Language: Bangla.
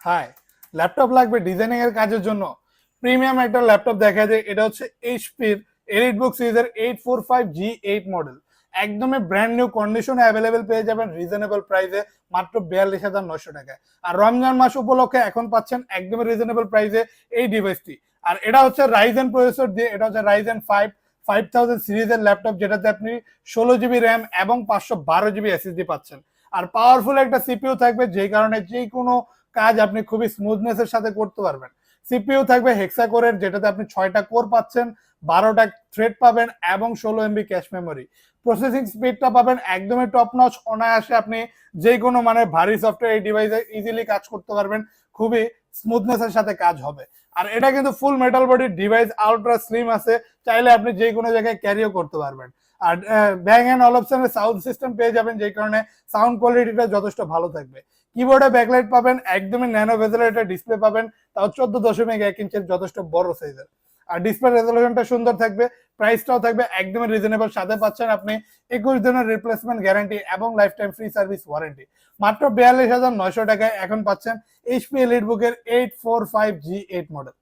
হাই, ল্যাপটপ লাগবে ডিজাইনিং এর কাজের জন্য? প্রিমিয়াম একটা ল্যাপটপ দেখা যায়, এটা হচ্ছে এইচপির এলিটবুক সিরিজের 845G8 মডেল। একদমই ব্র্যান্ড নিউ কন্ডিশনে অ্যাভেলেবেল পেয়ে যাবেন রিজনেবল প্রাইসে, মাত্র 42,900 টাকায়। আর রমজান মাস উপলক্ষে এখন পাচ্ছেন একদমই রিজনেবল প্রাইসে এই ডিভাইসটি। আর এটা হচ্ছে রাইজেন প্রসেসর দিয়ে, এটা হচ্ছে রাইজেন 5000 সিরিজের ল্যাপটপ, যেটাতে আপনি 16 জিবি র্যাম এবং 512 জিবি এসএসডি পাচ্ছেন। আর পাওয়ারফুল একটা সিপিইউ থাকবে, যেই কারণে যে কোনো কাজ আপনি খুবই স্মুথনেসের সাথে করতে পারবেন। সিপিইউ থাকবে হেক্সা কোরের, যেটাতে আপনি 6টা কোর পাচ্ছেন, 12টা থ্রেড পাবেন এবং 16 MB ক্যাশ মেমোরি। প্রসেসিং স্পিডটা পাবেন একদমই টপ নচ, অনায়াসে আপনি যে কোনো মানে ভারী সফটওয়্যার এই ডিভাইসে ইজিলি কাজ করতে পারবেন, খুবই স্মুথনেসের সাথে কাজ হবে। আর এটা কিন্তু ফুল মেটাল বডির ডিভাইস, আলট্রা স্লিম আছে, চাইলে আপনি যে কোনো জায়গায় ক্যারিও করতে পারবেন। আর ব্যাং অ্যান্ড অলপশনের সাউন্ড সিস্টেম পেয়ে যাবেন, যেই কারণে সাউন্ড কোয়ালিটিটা যথেষ্ট ভালো থাকবে। কিবোর্ডে ব্যাকলাইট পাবেন, একদমই ন্যানো ভেজেলের একটা ডিসপ্লে পাবেন, তাও 14.1 ইঞ্চের, যথেষ্ট বড় সাইজের। আর ডিসপ্লে রেজলিউশনটা সুন্দর থাকবে, প্রাইসটাও থাকবে একদমই রিজনেবল, সাথে পাচ্ছেন আপনি 21 দিনের রিপ্লেসমেন্ট গ্যারান্টি এবং life time free service warranty. মাত্র 42,900 টাকায় এখন পাচ্ছেন এইচপি এলিটবুকের 845G8 মডেল।